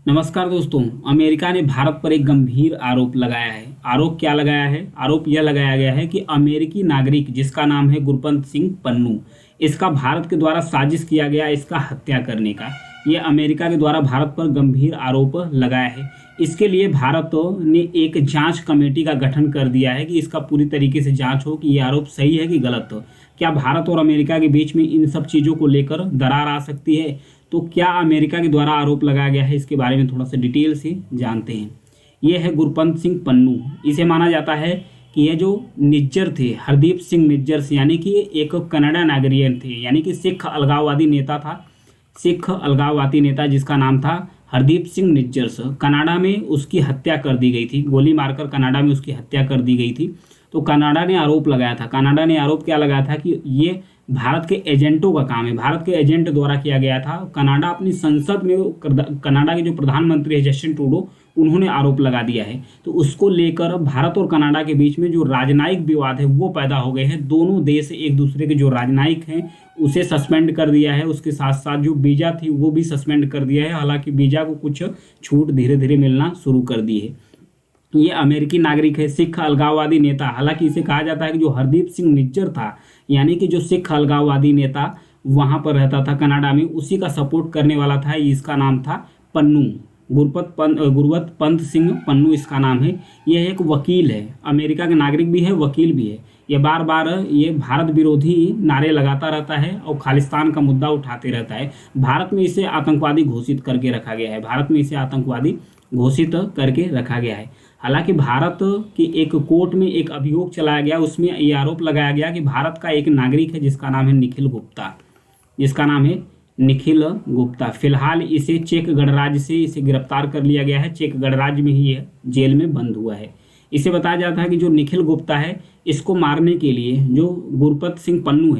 नमस्कार दोस्तों। अमेरिका ने भारत पर एक गंभीर आरोप लगाया है। आरोप क्या लगाया है? आरोप यह लगाया गया है कि अमेरिकी नागरिक जिसका नाम है गुरपंत सिंह पन्नू, इसका भारत के द्वारा साजिश किया गया इसका हत्या करने का। ये अमेरिका के द्वारा भारत पर गंभीर आरोप लगाया है। इसके लिए भारत ने एक जांच कमेटी का गठन कर दिया है कि इसका पूरी तरीके से जांच हो कि ये आरोप सही है कि गलत हो। क्या भारत और अमेरिका के बीच में इन सब चीज़ों को लेकर दरार आ सकती है? तो क्या अमेरिका के द्वारा आरोप लगाया गया है, इसके बारे में थोड़ा सा डिटेल से जानते हैं। ये है गुरपंत सिंह पन्नू। इसे माना जाता है कि ये जो निज्जर थे, हरदीप सिंह निज्जर से, यानी कि एक कनाडा नागरिक थे, यानी कि सिख अलगाववादी नेता था। सिख अलगाववादी नेता जिसका नाम था हरदीप सिंह निज्जर। कनाडा में उसकी हत्या कर दी गई थी, गोली मारकर कनाडा में उसकी हत्या कर दी गई थी। तो कनाडा ने आरोप लगाया था। कनाडा ने आरोप क्या लगाया था कि ये भारत के एजेंटों का काम है, भारत के एजेंट द्वारा किया गया था। कनाडा अपनी संसद में कनाडा के जो प्रधानमंत्री है जस्टिन ट्रूडो, उन्होंने आरोप लगा दिया है। तो उसको लेकर भारत और कनाडा के बीच में जो राजनयिक विवाद है वो पैदा हो गए हैं। दोनों देश एक दूसरे के जो राजनयिक हैं उसे सस्पेंड कर दिया है। उसके साथ साथ जो वीज़ा थी वो भी सस्पेंड कर दिया है। हालांकि वीज़ा को कुछ छूट धीरे धीरे मिलना शुरू कर दी है। ये अमेरिकी नागरिक है, सिख अलगाववादी नेता। हालांकि इसे कहा जाता है कि जो हरदीप सिंह निज्जर था, यानी कि जो सिख अलगाववादी नेता वहां पर रहता था कनाडा में, उसी का सपोर्ट करने वाला था। इसका नाम था पन्नू, गुरवत पंत सिंह पन्नू इसका नाम है। यह एक वकील है, अमेरिका का नागरिक भी है, वकील भी है। ये बार बार ये भारत विरोधी नारे लगाता रहता है और खालिस्तान का मुद्दा उठाते रहता है। भारत में इसे आतंकवादी घोषित करके रखा गया है। भारत में इसे आतंकवादी घोषित करके रखा गया है। हालांकि भारत की एक कोर्ट में एक अभियोग चलाया गया, उसमें ये आरोप लगाया गया कि भारत का एक नागरिक है जिसका नाम है निखिल गुप्ता, जिसका नाम है निखिल गुप्ता। फिलहाल इसे चेक गणराज्य से इसे गिरफ्तार कर लिया गया है। चेक गणराज्य में ही ये जेल में बंद हुआ है। इसे बताया जाता है कि जो निखिल गुप्ता है, इसको मारने के लिए जो गुरपत सिंह पन्नू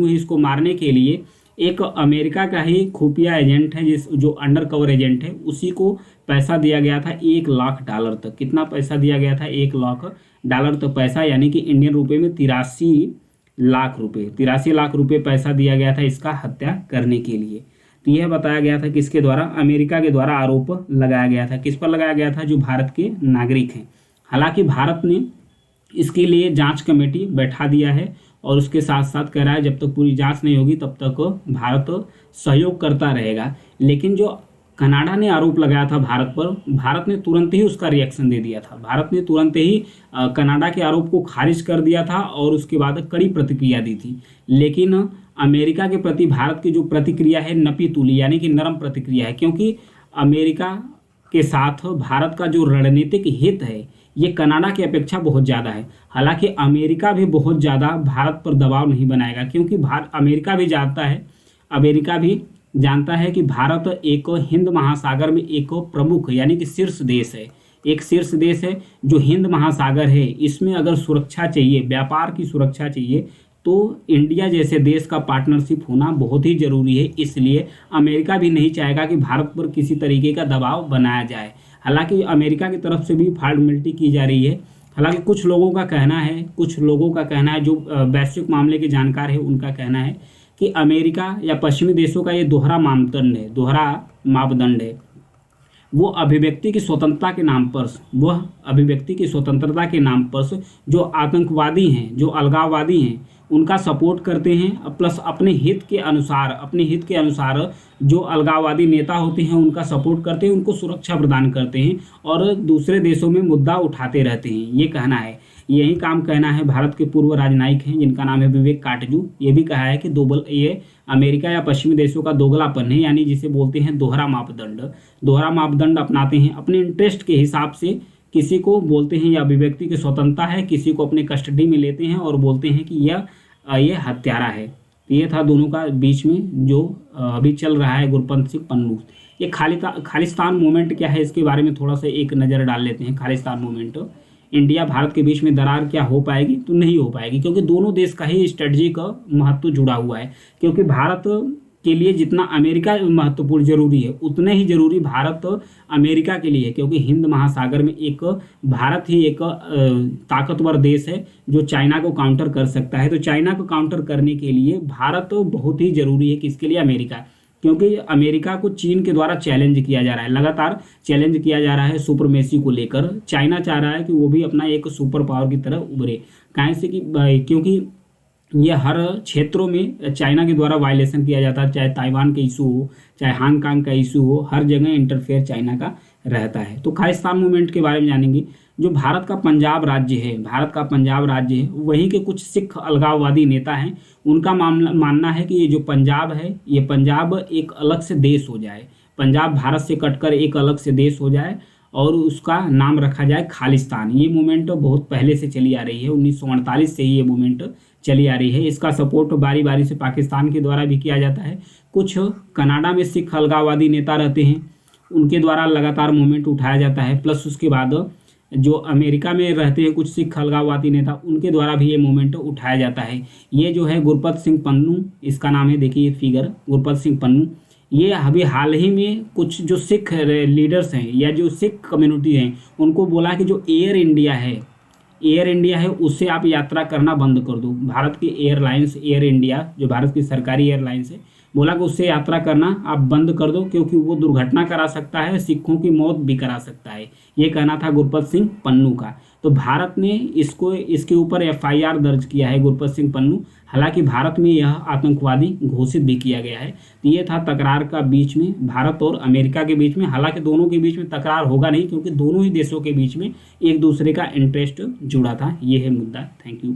है, इसको मारने के लिए एक अमेरिका का ही खुफिया एजेंट है, जो अंडर कवर एजेंट है, उसी को पैसा दिया गया था $1,00,000 तक। कितना पैसा दिया गया था? $1,00,000 तक पैसा, यानी कि इंडियन रुपए में 83 लाख रुपए पैसा दिया गया था इसका हत्या करने के लिए। तो यह बताया गया था किसके द्वारा? अमेरिका के द्वारा आरोप लगाया गया था। किस पर लगाया गया था? जो भारत के नागरिक हैं। हालांकि भारत ने इसके लिए जांच कमेटी बैठा दिया है और उसके साथ साथ कह रहा है जब तक पूरी जांच नहीं होगी तब तक भारत सहयोग करता रहेगा। लेकिन जो कनाडा ने आरोप लगाया था भारत पर, भारत ने तुरंत ही उसका रिएक्शन दे दिया था। भारत ने तुरंत ही कनाडा के आरोप को खारिज कर दिया था और उसके बाद कड़ी प्रतिक्रिया दी थी। लेकिन अमेरिका के प्रति भारत की जो प्रतिक्रिया है नपी तुली, यानी कि नरम प्रतिक्रिया है, क्योंकि अमेरिका के साथ भारत का जो रणनीतिक हित है ये कनाडा की अपेक्षा बहुत ज़्यादा है। हालांकि अमेरिका भी बहुत ज़्यादा भारत पर दबाव नहीं बनाएगा, क्योंकि अमेरिका भी जानता है कि भारत एक हिंद महासागर में एक प्रमुख यानी कि शीर्ष देश है। एक शीर्ष देश है जो हिंद महासागर है, इसमें अगर सुरक्षा चाहिए, व्यापार की सुरक्षा चाहिए, तो इंडिया जैसे देश का पार्टनरशिप होना बहुत ही ज़रूरी है। इसलिए अमेरिका भी नहीं चाहेगा कि भारत पर किसी तरीके का दबाव बनाया जाए। हालांकि अमेरिका की तरफ से भी फॉर्मेलिटी की जा रही है। हालांकि कुछ लोगों का कहना है जो वैश्विक मामले के जानकार है, उनका कहना है कि अमेरिका या पश्चिमी देशों का ये दोहरा मापदंड है। वो अभिव्यक्ति की स्वतंत्रता के नाम पर जो आतंकवादी हैं, जो अलगाववादी हैं, उनका सपोर्ट करते हैं, प्लस अपने हित के अनुसार जो अलगाववादी नेता होते हैं उनका सपोर्ट करते हैं, उनको सुरक्षा प्रदान करते हैं और दूसरे देशों में मुद्दा उठाते रहते हैं। ये कहना है, यही काम कहना है भारत के पूर्व राजनयिक हैं जिनका नाम है विवेक काटजू। ये भी कहा है कि ये अमेरिका या पश्चिमी देशों का दोगलापन है, यानी जिसे बोलते हैं दोहरा मापदंड अपनाते हैं अपने इंटरेस्ट के हिसाब से। किसी को बोलते हैं यह अभिव्यक्ति की स्वतंत्रता है, किसी को अपने कस्टडी में लेते हैं और बोलते हैं कि ये हत्यारा है। ये था दोनों का बीच में जो अभी चल रहा है गुरपंत सिंह पन्नू। ये खालिस्तान मूवमेंट क्या है, इसके बारे में थोड़ा सा एक नज़र डाल लेते हैं। खालिस्तान मूवमेंट, इंडिया भारत के बीच में दरार क्या हो पाएगी? तो नहीं हो पाएगी, क्योंकि दोनों देश का ही स्ट्रेटजी का महत्व जुड़ा हुआ है। क्योंकि भारत के लिए जितना अमेरिका महत्वपूर्ण जरूरी है, उतने ही जरूरी भारत अमेरिका के लिए है। क्योंकि हिंद महासागर में भारत ही एक ताकतवर देश है जो चाइना को काउंटर कर सकता है। तो चाइना को काउंटर करने के लिए भारत बहुत ही जरूरी है। किसके लिए? अमेरिका। क्योंकि अमेरिका को चीन के द्वारा चैलेंज किया जा रहा है, लगातार चैलेंज किया जा रहा है सुपरमेसी को लेकर। चाइना चाह रहा है कि वो भी अपना एक सुपर पावर की तरह उभरे, काहे से कि क्योंकि ये हर क्षेत्रों में चाइना के द्वारा वायलेशन किया जाता है, चाहे ताइवान का इशू हो, चाहे हांगकांग का इशू हो, हर जगह इंटरफेयर चाइना का रहता है। तो खालिस्तान मूवमेंट के बारे में जानेंगे। जो भारत का पंजाब राज्य है, भारत का पंजाब राज्य है, वहीं के कुछ सिख अलगाववादी नेता हैं, उनका मानना है कि ये जो पंजाब है, ये पंजाब एक अलग से देश हो जाए, पंजाब भारत से कटकर एक अलग से देश हो जाए और उसका नाम रखा जाए खालिस्तान। ये मूवमेंट बहुत पहले से चली आ रही है, 1948 से ही ये मूवमेंट चली आ रही है। इसका सपोर्ट बारी बारी से पाकिस्तान के द्वारा भी किया जाता है। कुछ कनाडा में सिख अलगाववादी नेता रहते हैं, उनके द्वारा लगातार मूवमेंट उठाया जाता है। प्लस उसके बाद जो अमेरिका में रहते हैं कुछ सिख अलगाववादी नेता, उनके द्वारा भी ये मूवमेंट उठाया जाता है। ये जो है गुरपत सिंह पन्नू, इसका नाम है, देखिए फिगर, गुरपत सिंह पन्नू। ये अभी हाल ही में कुछ जो सिख लीडर्स हैं या जो सिख कम्युनिटी हैं, उनको बोला कि जो एयर इंडिया है उससे आप यात्रा करना बंद कर दो। भारत की एयरलाइंस एयर इंडिया, जो भारत की सरकारी एयरलाइंस है, बोला कि उससे यात्रा करना आप बंद कर दो क्योंकि वो दुर्घटना करा सकता है, सिखों की मौत भी करा सकता है। ये कहना था गुरपत सिंह पन्नू का। तो भारत ने इसके ऊपर एफआईआर दर्ज किया है गुरपत सिंह पन्नू। हालांकि भारत में यह आतंकवादी घोषित भी किया गया है। तो ये था तकरार का बीच में भारत और अमेरिका के बीच में। हालांकि दोनों के बीच में तकरार होगा नहीं, क्योंकि दोनों ही देशों के बीच में एक दूसरे का इंटरेस्ट जुड़ा था। ये है मुद्दा। Thank you.